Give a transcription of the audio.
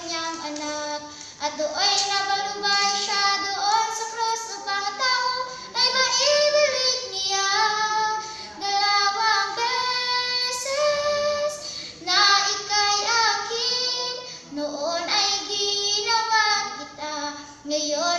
kanyang anak. At do'y nabalubay siya doon sa krus upang ang tao ay maibalik niya. 2 beses na ika'y akin, noon ay ginawa kita, ngayon